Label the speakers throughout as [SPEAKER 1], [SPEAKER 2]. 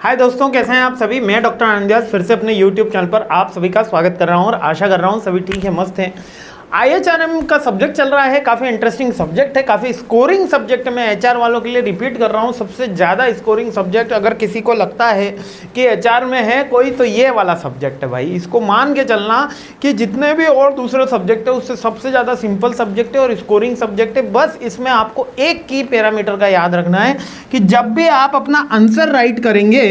[SPEAKER 1] हाय दोस्तों, कैसे हैं आप सभी। मैं डॉक्टर आनंद फिर से अपने यूट्यूब चैनल पर आप सभी का स्वागत कर रहा हूं और आशा कर रहा हूं सभी ठीक है, मस्त हैं। IHRM का सब्जेक्ट चल रहा है, काफ़ी इंटरेस्टिंग सब्जेक्ट है, काफ़ी स्कोरिंग सब्जेक्ट है। मैं HR वालों के लिए रिपीट कर रहा हूँ, सबसे ज़्यादा स्कोरिंग सब्जेक्ट अगर किसी को लगता है कि HR में है कोई, तो ये वाला सब्जेक्ट है भाई। इसको मान के चलना कि जितने भी और दूसरे सब्जेक्ट है उससे सबसे ज़्यादा सिंपल सब्जेक्ट है और स्कोरिंग सब्जेक्ट है। बस इसमें आपको एक की पैरामीटर का याद रखना है कि जब भी आप अपना आंसर राइट करेंगे,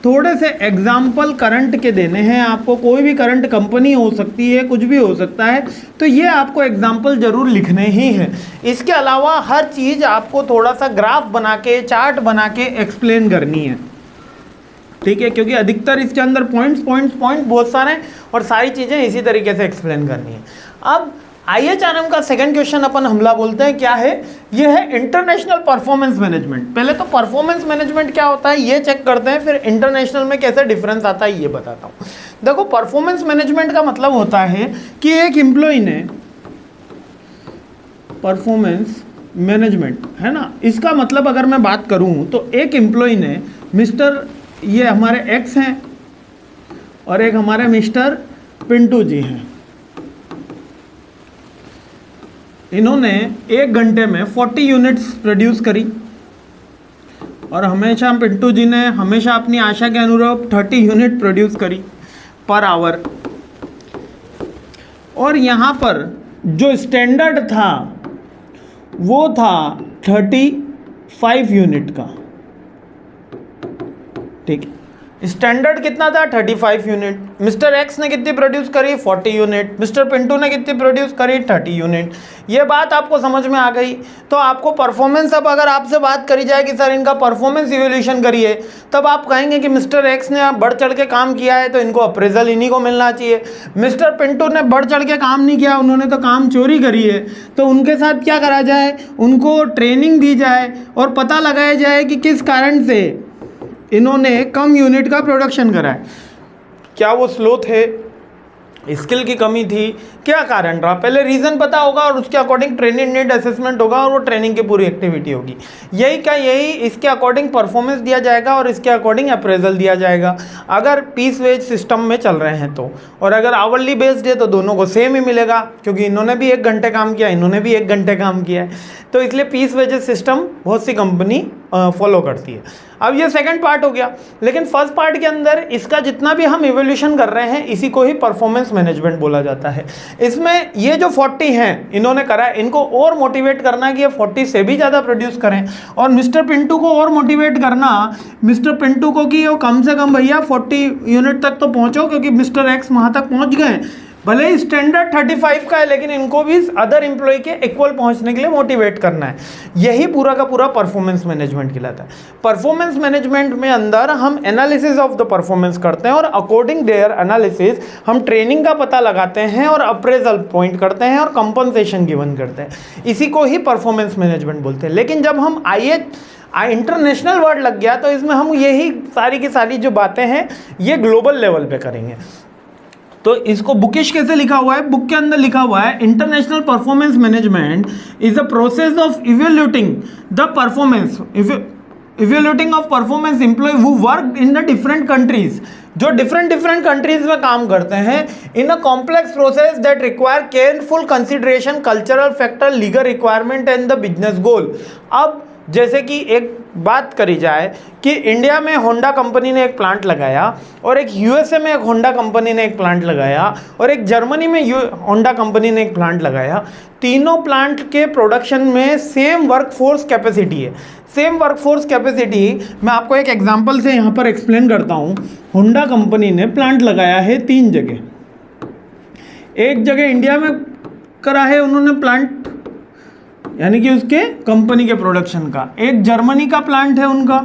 [SPEAKER 1] थोड़े से एग्जाम्पल करंट के देने हैं आपको। कोई भी करंट कंपनी हो सकती है, कुछ भी हो सकता है, तो ये आपको एग्जाम्पल जरूर लिखने ही हैं। इसके अलावा हर चीज़ आपको थोड़ा सा ग्राफ बना के, चार्ट बना के एक्सप्लेन करनी है, ठीक है, क्योंकि अधिकतर इसके अंदर पॉइंट्स बहुत सारे हैं और सारी चीज़ें इसी तरीके से एक्सप्लेन करनी है। अब IHRM का सेकंड क्वेश्चन अपन हमला बोलते हैं, क्या है? ये है इंटरनेशनल परफॉर्मेंस मैनेजमेंट। पहले तो परफॉर्मेंस मैनेजमेंट क्या होता है ये चेक करते हैं, फिर इंटरनेशनल में कैसे डिफरेंस आता है ये बताता हूँ। देखो, परफॉर्मेंस मैनेजमेंट का मतलब होता है कि एक एम्प्लॉय ने परफॉर्मेंस मैनेजमेंट, है ना, इसका मतलब अगर मैं बात करूँ तो एक एम्प्लॉय ने मिस्टर, ये हमारे एक्स हैं और एक हमारे मिस्टर पिंटू जी हैं, इन्होंने 1 घंटे में 40 यूनिट्स प्रोड्यूस करी और हमेशा पिंटू जी ने हमेशा अपनी आशा के अनुरूप 30 यूनिट प्रोड्यूस करी पर आवर। और यहाँ पर जो स्टैंडर्ड था वो था 35 यूनिट का, ठीक है। स्टैंडर्ड कितना था? 35 यूनिट। मिस्टर एक्स ने कितनी प्रोड्यूस करी? 40 यूनिट। मिस्टर पिंटू ने कितनी प्रोड्यूस करी? 30 यूनिट। ये बात आपको समझ में आ गई। तो आपको परफॉर्मेंस, अब अगर आपसे बात करी जाए कि सर इनका परफॉर्मेंस इवोल्यूशन करिए, तब आप कहेंगे कि मिस्टर एक्स ने बढ़ चढ़ के काम किया है तो इनको अप्रेजल इन्हीं को मिलना चाहिए। मिस्टर पिंटू ने बढ़ चढ़ के काम नहीं किया, उन्होंने तो काम चोरी करी है, तो उनके साथ क्या करा जाए? उनको ट्रेनिंग दी जाए और पता लगाया जाए कि किस कारण से इन्होंने कम यूनिट का प्रोडक्शन करा है। क्या वो स्लो थे, स्किल की कमी थी, क्या कारण रहा? पहले रीज़न पता होगा और उसके अकॉर्डिंग ट्रेनिंग नीड असेसमेंट होगा और वो ट्रेनिंग की पूरी एक्टिविटी होगी। यही इसके अकॉर्डिंग परफॉर्मेंस दिया जाएगा और इसके अकॉर्डिंग अप्रेजल दिया जाएगा, अगर पीस वेज सिस्टम में चल रहे हैं तो। और अगर आवरली बेस्ड है तो दोनों को सेम ही मिलेगा, क्योंकि इन्होंने भी 1 घंटे काम किया, इन्होंने भी 1 घंटे काम किया है, तो इसलिए पीस वेजेस सिस्टम बहुत सी कंपनी फॉलो करती है। अब ये सेकंड पार्ट हो गया, लेकिन फर्स्ट पार्ट के अंदर इसका जितना भी हम इवोल्यूशन कर रहे हैं इसी को ही परफॉर्मेंस मैनेजमेंट बोला जाता है। इसमें ये जो 40 हैं इन्होंने करा है, इनको और मोटिवेट करना है कि ये 40 से भी ज़्यादा प्रोड्यूस करें, और मिस्टर पिंटू को और मोटिवेट करना, मिस्टर पिंटू को कि वो कम से कम भैया 40 यूनिट तक तो पहुँचो, क्योंकि मिस्टर एक्स वहाँ तक पहुँच गए। भले ही स्टैंडर्ड 35 का है, लेकिन इनको भी अदर एम्प्लॉय के इक्वल पहुंचने के लिए मोटिवेट करना है। यही पूरा का पूरा परफॉर्मेंस मैनेजमेंट कहलाता है। परफॉर्मेंस मैनेजमेंट में अंदर हम एनालिसिस ऑफ द परफॉर्मेंस करते हैं और अकॉर्डिंग देयर एनालिसिस हम ट्रेनिंग का पता लगाते हैं और अप्रेजल पॉइंट करते हैं और कंपनसेशन गिवन करते हैं। इसी को ही परफॉर्मेंस मैनेजमेंट बोलते हैं। लेकिन जब हम इंटरनेशनल वर्ड लग गया तो इसमें हम यही सारी की सारी जो बातें हैं ये ग्लोबल लेवल पे करेंगे। तो इसको बुकिश कैसे लिखा हुआ है? बुक के अंदर लिखा हुआ है, international performance management is a process of evaluating the performance, evaluating of performance employ who work in the different countries, जो डिफरेंट कंट्रीज में काम करते हैं, in a complex process that require careful consideration cultural factor, legal requirement and the business goal. अब जैसे कि एक बात करी जाए कि इंडिया में होंडा कंपनी ने एक प्लांट लगाया और एक USA में एक होंडा कंपनी ने एक प्लांट लगाया और एक जर्मनी में होंडा कंपनी ने एक प्लांट लगाया। तीनों प्लांट के प्रोडक्शन में सेम वर्कफोर्स कैपेसिटी है। सेम वर्कफोर्स कैपेसिटी मैं आपको एक एग्जांपल से यहाँ पर एक्सप्लेन करता हूँ। होंडा कंपनी ने प्लांट लगाया है 3 जगह। एक जगह इंडिया में करा है उन्होंने प्लांट, यानी कि उसके कंपनी के प्रोडक्शन का। एक जर्मनी का प्लांट है उनका,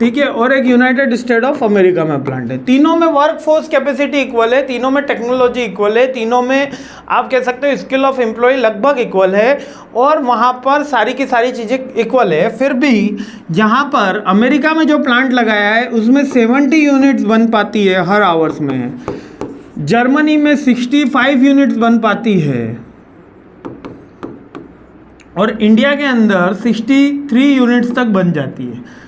[SPEAKER 1] ठीक है, और एक यूनाइटेड स्टेट ऑफ अमेरिका में प्लांट है। तीनों में वर्कफोर्स कैपेसिटी इक्वल है, तीनों में टेक्नोलॉजी इक्वल है, तीनों में आप कह सकते हो स्किल ऑफ एम्प्लॉय लगभग इक्वल है और वहाँ पर सारी की सारी चीज़ें इक्वल है। फिर भी जहाँ पर अमेरिका में जो प्लांट लगाया है उसमें 70 यूनिट्स बन पाती है हर आवर्स में, जर्मनी में 65 यूनिट्स बन पाती है और इंडिया के अंदर 63 यूनिट्स तक बन जाती है।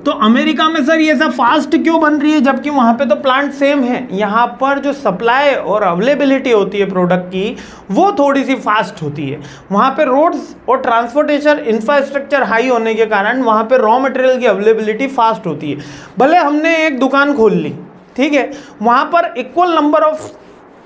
[SPEAKER 1] तो अमेरिका में सर ये सब फास्ट क्यों बन रही है, जबकि वहाँ पे तो प्लांट सेम है। यहाँ पर जो सप्लाई और अवेलेबिलिटी होती है प्रोडक्ट की वो थोड़ी सी फास्ट होती है। वहाँ पे रोड्स और ट्रांसपोर्टेशन इंफ्रास्ट्रक्चर हाई होने के कारण वहाँ पे रॉ मटेरियल की अवेलेबिलिटी फास्ट होती है। भले हमने एक दुकान खोल ली, ठीक है, वहाँ पर इक्वल नंबर ऑफ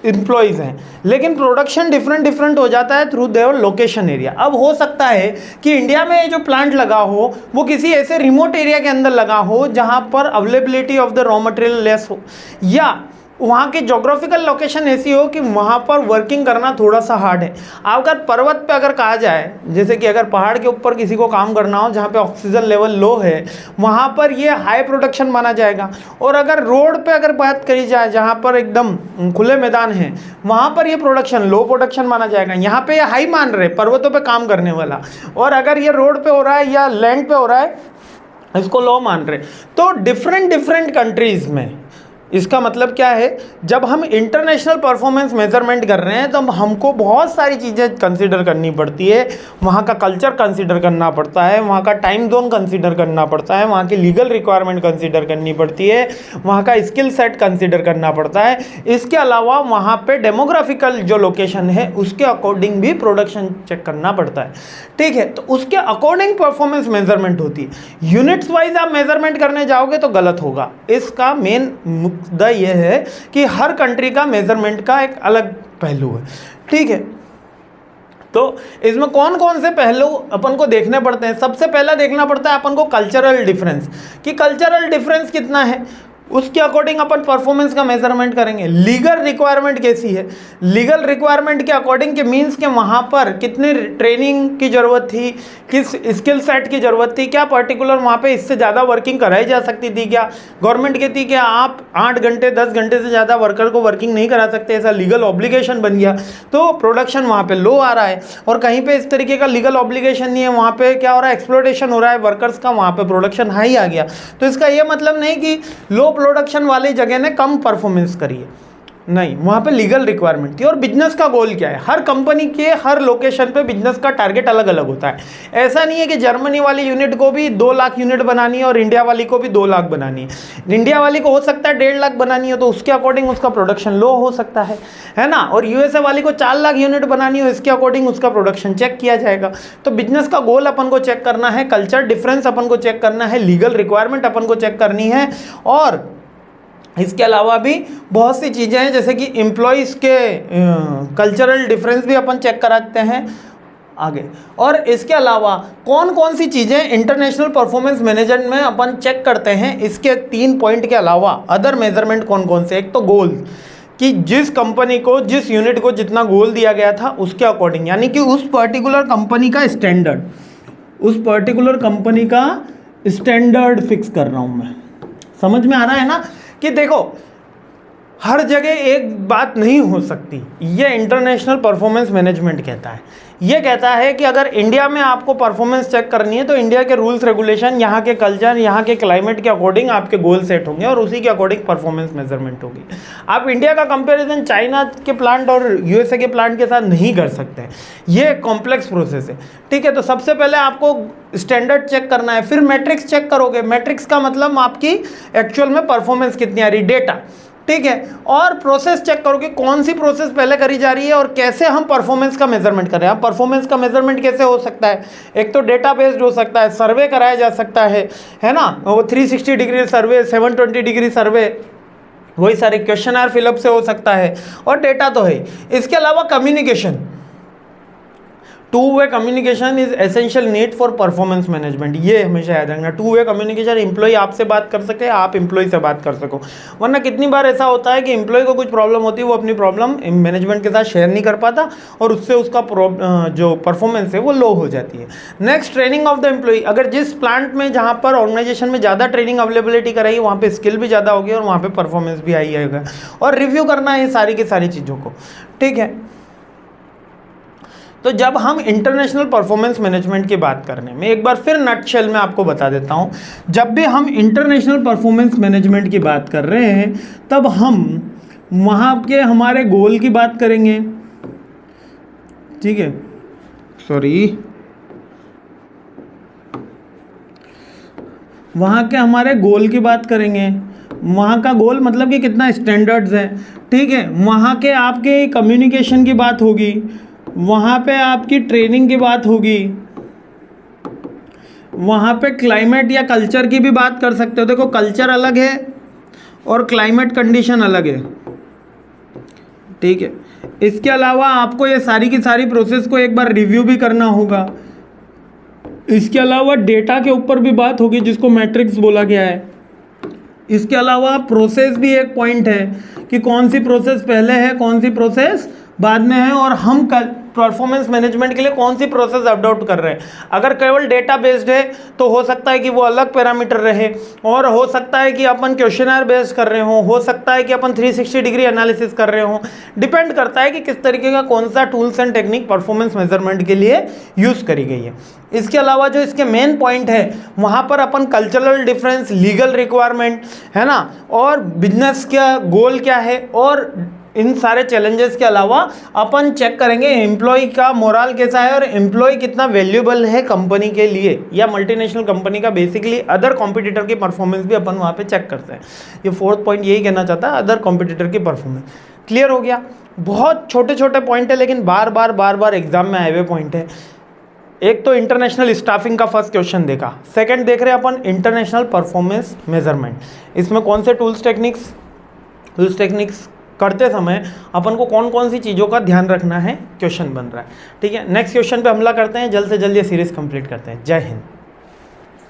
[SPEAKER 1] एम्प्लॉयज़ हैं, लेकिन प्रोडक्शन डिफरेंट हो जाता है थ्रू देयर लोकेशन एरिया। अब हो सकता है कि इंडिया में ये जो प्लांट लगा हो वो किसी ऐसे रिमोट एरिया के अंदर लगा हो जहाँ पर availability of the raw material less हो, या वहाँ की जोग्राफिकल लोकेशन ऐसी हो कि वहाँ पर वर्किंग करना थोड़ा सा हार्ड है। अगर पर्वत पे अगर कहा जाए, जैसे कि अगर पहाड़ के ऊपर किसी को काम करना हो जहाँ पे ऑक्सीजन लेवल लो है, वहाँ पर ये हाई प्रोडक्शन माना जाएगा। और अगर रोड पे अगर बात करी जाए जहाँ पर एकदम खुले मैदान है, वहाँ पर ये प्रोडक्शन लो प्रोडक्शन माना जाएगा। यहाँ पे ये हाई मान रहे पर्वतों पर काम करने वाला, और अगर ये रोड पर हो रहा है या लैंड पर हो रहा है इसको लो मान रहे। तो डिफरेंट कंट्रीज़ में इसका मतलब क्या है, जब हम इंटरनेशनल परफॉर्मेंस मेजरमेंट कर रहे हैं तो हमको बहुत सारी चीज़ें कंसीडर करनी पड़ती है। वहाँ का कल्चर कंसीडर करना पड़ता है, वहाँ का टाइम जोन कंसीडर करना पड़ता है, वहाँ की लीगल रिक्वायरमेंट कंसीडर करनी पड़ती है, वहाँ का स्किल सेट कंसीडर करना पड़ता है। इसके अलावा वहाँ पे डेमोग्राफिकल जो लोकेशन है उसके अकॉर्डिंग भी प्रोडक्शन चेक करना पड़ता है, ठीक है। तो उसके अकॉर्डिंग परफॉर्मेंस मेजरमेंट होती है। यूनिट्स वाइज आप मेजरमेंट करने जाओगे तो गलत होगा। इसका मेन मुद्दा यह है कि हर कंट्री का मेजरमेंट का एक अलग पहलू है, ठीक है। तो इसमें कौन कौन से पहलू अपन को देखने पड़ते हैं। सबसे पहला देखना पड़ता है अपन को कल्चरल डिफरेंस, कि कल्चरल डिफरेंस कितना है, उसके अकॉर्डिंग अपन परफॉर्मेंस का मेजरमेंट करेंगे। लीगल रिक्वायरमेंट कैसी है, लीगल रिक्वायरमेंट के अकॉर्डिंग के मीन्स के वहाँ पर कितने ट्रेनिंग की ज़रूरत थी, किस स्किल सेट की ज़रूरत थी, क्या पर्टिकुलर वहाँ पे इससे ज़्यादा वर्किंग कराई जा सकती थी, क्या गवर्नमेंट कहती कि आप 8 घंटे 10 घंटे से ज़्यादा वर्कर को वर्किंग नहीं करा सकते, ऐसा लीगल ऑब्लिगेशन बन गया तो प्रोडक्शन वहाँ पर लो आ रहा है। और कहीं पर इस तरीके का लीगल ऑब्लिगेशन नहीं है, वहाँ पर क्या हो रहा है, एक्सप्लॉयटेशन हो रहा है वर्कर्स का, वहाँ पर प्रोडक्शन हाई आ गया। तो इसका ये मतलब नहीं कि लो प्रोडक्शन वाली जगह ने कम परफॉर्मेंस करी है, नहीं, वहाँ पे लीगल रिक्वायरमेंट थी। और बिजनेस का गोल क्या है, हर कंपनी के हर लोकेशन पे बिजनेस का टारगेट अलग अलग होता है। ऐसा नहीं है कि जर्मनी वाली यूनिट को भी 2 लाख यूनिट बनानी है और इंडिया वाली को भी 2 लाख बनानी है। इंडिया वाली को हो सकता है 1.5 लाख बनानी है, तो उसके अकॉर्डिंग उसका प्रोडक्शन लो हो सकता है ना। और यूएसए वाली को 4 लाख यूनिट बनानी हो, इसके अकॉर्डिंग उसका प्रोडक्शन चेक किया जाएगा। तो बिजनेस का गोल अपन को चेक करना है, कल्चर डिफरेंस अपन को चेक करना है, लीगल रिक्वायरमेंट अपन को चेक करनी है, और इसके अलावा भी बहुत सी चीज़ें हैं जैसे कि एम्प्लॉयज़ के कल्चरल डिफरेंस भी अपन चेक कराते हैं आगे। और इसके अलावा कौन कौन सी चीज़ें इंटरनेशनल परफॉर्मेंस मैनेजमेंट में अपन चेक करते हैं, इसके 3 पॉइंट के अलावा अदर मेजरमेंट कौन कौन से। एक तो गोल, कि जिस कंपनी को जिस यूनिट को जितना गोल दिया गया था उसके अकॉर्डिंग, यानी कि उस पर्टिकुलर कंपनी का स्टैंडर्ड, उस पर्टिकुलर कंपनी का स्टैंडर्ड फिक्स कर रहा हूँ मैं। समझ में आ रहा है ना कि देखो हर जगह एक बात नहीं हो सकती। ये इंटरनेशनल परफॉर्मेंस मैनेजमेंट कहता है, ये कहता है कि अगर इंडिया में आपको परफॉर्मेंस चेक करनी है तो इंडिया के रूल्स रेगुलेशन, यहाँ के कल्चर, यहाँ के क्लाइमेट के अकॉर्डिंग आपके गोल सेट होंगे और उसी के अकॉर्डिंग परफॉर्मेंस मेजरमेंट होगी। आप इंडिया का कंपैरिजन चाइना के प्लांट और यूएसए के प्लांट के साथ नहीं कर सकते हैं, ये कॉम्प्लेक्स प्रोसेस है, ठीक है। तो सबसे पहले आपको स्टैंडर्ड चेक करना है, फिर मैट्रिक्स चेक करोगे। मैट्रिक्स का मतलब आपकी एक्चुअल में परफॉर्मेंस कितनी आ रही, डेटा, ठीक है। और प्रोसेस चेक करोगे कौन सी प्रोसेस पहले करी जा रही है और कैसे हम परफॉर्मेंस का मेजरमेंट कर रहे हैं। परफॉर्मेंस का मेजरमेंट कैसे हो सकता है, एक तो डेटा बेस्ड हो सकता है, सर्वे कराया जा सकता है ना, वो 360 डिग्री सर्वे, 720 डिग्री सर्वे, वही सारे क्वेश्चनर फिलअप से हो सकता है, और डेटा तो है। इसके अलावा communication, two way communication is essential need for performance management, ये हमेशा याद रखना। टू वे कम्युनिकेशन, एम्प्लॉय आपसे बात कर सके, आप एम्प्लॉय से बात कर सको। वरना कितनी बार ऐसा होता है कि एम्प्लॉय को कुछ प्रॉब्लम होती है, वो अपनी प्रॉब्लम मैनेजमेंट के साथ शेयर नहीं कर पाता और उससे उसका जो परफॉर्मेंस है वो लो हो जाती है। Next, training of the employ. अगर जिस प्लांट में जहाँ पर ऑर्गेनाइजेशन में ज़्यादा ट्रेनिंग अवेलेबिलिटी कराई, वहाँ पर स्किल भी ज़्यादा होगी और वहाँ पर परफॉर्मेंस भी आई आएगा। और रिव्यू करना है सारी की सारी चीज़ों को, ठीक है। तो जब हम इंटरनेशनल परफॉर्मेंस मैनेजमेंट की बात करने में, एक बार फिर नटशेल में आपको बता देता हूं, जब भी हम इंटरनेशनल परफॉर्मेंस मैनेजमेंट की बात कर रहे हैं तब हम वहां के हमारे गोल की बात करेंगे, ठीक है। वहाँ के हमारे गोल की बात करेंगे, वहाँ का गोल मतलब कि कितना स्टैंडर्ड्स है, ठीक है। वहाँ के आपके कम्युनिकेशन की बात होगी, वहाँ पे आपकी ट्रेनिंग की बात होगी, वहाँ पे क्लाइमेट या कल्चर की भी बात कर सकते हो। देखो कल्चर अलग है और क्लाइमेट कंडीशन अलग है, ठीक है। इसके अलावा आपको ये सारी की सारी प्रोसेस को एक बार रिव्यू भी करना होगा। इसके अलावा डेटा के ऊपर भी बात होगी जिसको मैट्रिक्स बोला गया है। इसके अलावा प्रोसेस भी एक पॉइंट है कि कौन सी प्रोसेस पहले है, कौन सी प्रोसेस बाद में है, और हम कल परफॉर्मेंस मैनेजमेंट के लिए कौन सी प्रोसेस अडॉप्ट कर रहे हैं। अगर केवल डेटा बेस्ड है तो हो सकता है कि वो अलग पैरामीटर रहे, और हो सकता है कि अपन क्वेश्चनर बेस्ड कर रहे हो सकता है कि अपन 360 डिग्री एनालिसिस कर रहे हो। डिपेंड करता है कि किस तरीके का कौन सा tools and technique performance measurement के लिए यूज़ करी गई है। इसके अलावा जो इसके मेन पॉइंट है वहाँ पर अपन कल्चरल डिफरेंस, लीगल रिक्वायरमेंट है ना, और बिजनेस का गोल क्या है, और इन सारे चैलेंजेस के अलावा अपन चेक करेंगे एम्प्लॉय का मोरल कैसा है और एम्प्लॉय कितना वैल्यूएबल है कंपनी के लिए या मल्टीनेशनल कंपनी का। बेसिकली अदर कॉम्पिटिटर की परफॉर्मेंस भी अपन वहाँ पे चेक करते हैं। ये फोर्थ पॉइंट यही कहना चाहता है, अदर कॉम्पिटिटर की परफॉर्मेंस। क्लियर हो गया। बहुत छोटे छोटे पॉइंट है लेकिन बार बार एग्जाम में आए हुए पॉइंट है। एक तो इंटरनेशनल स्टाफिंग का फर्स्ट क्वेश्चन देखा, सेकंड देख रहे हैं अपन इंटरनेशनल परफॉर्मेंस मेजरमेंट। इसमें कौन से टूल्स टेक्निक्स करते समय अपन को कौन कौन सी चीज़ों का ध्यान रखना है, क्वेश्चन बन रहा है। ठीक है, नेक्स्ट क्वेश्चन पे हमला करते हैं, जल्द से जल्द ये सीरीज कंप्लीट करते हैं। जय हिंद।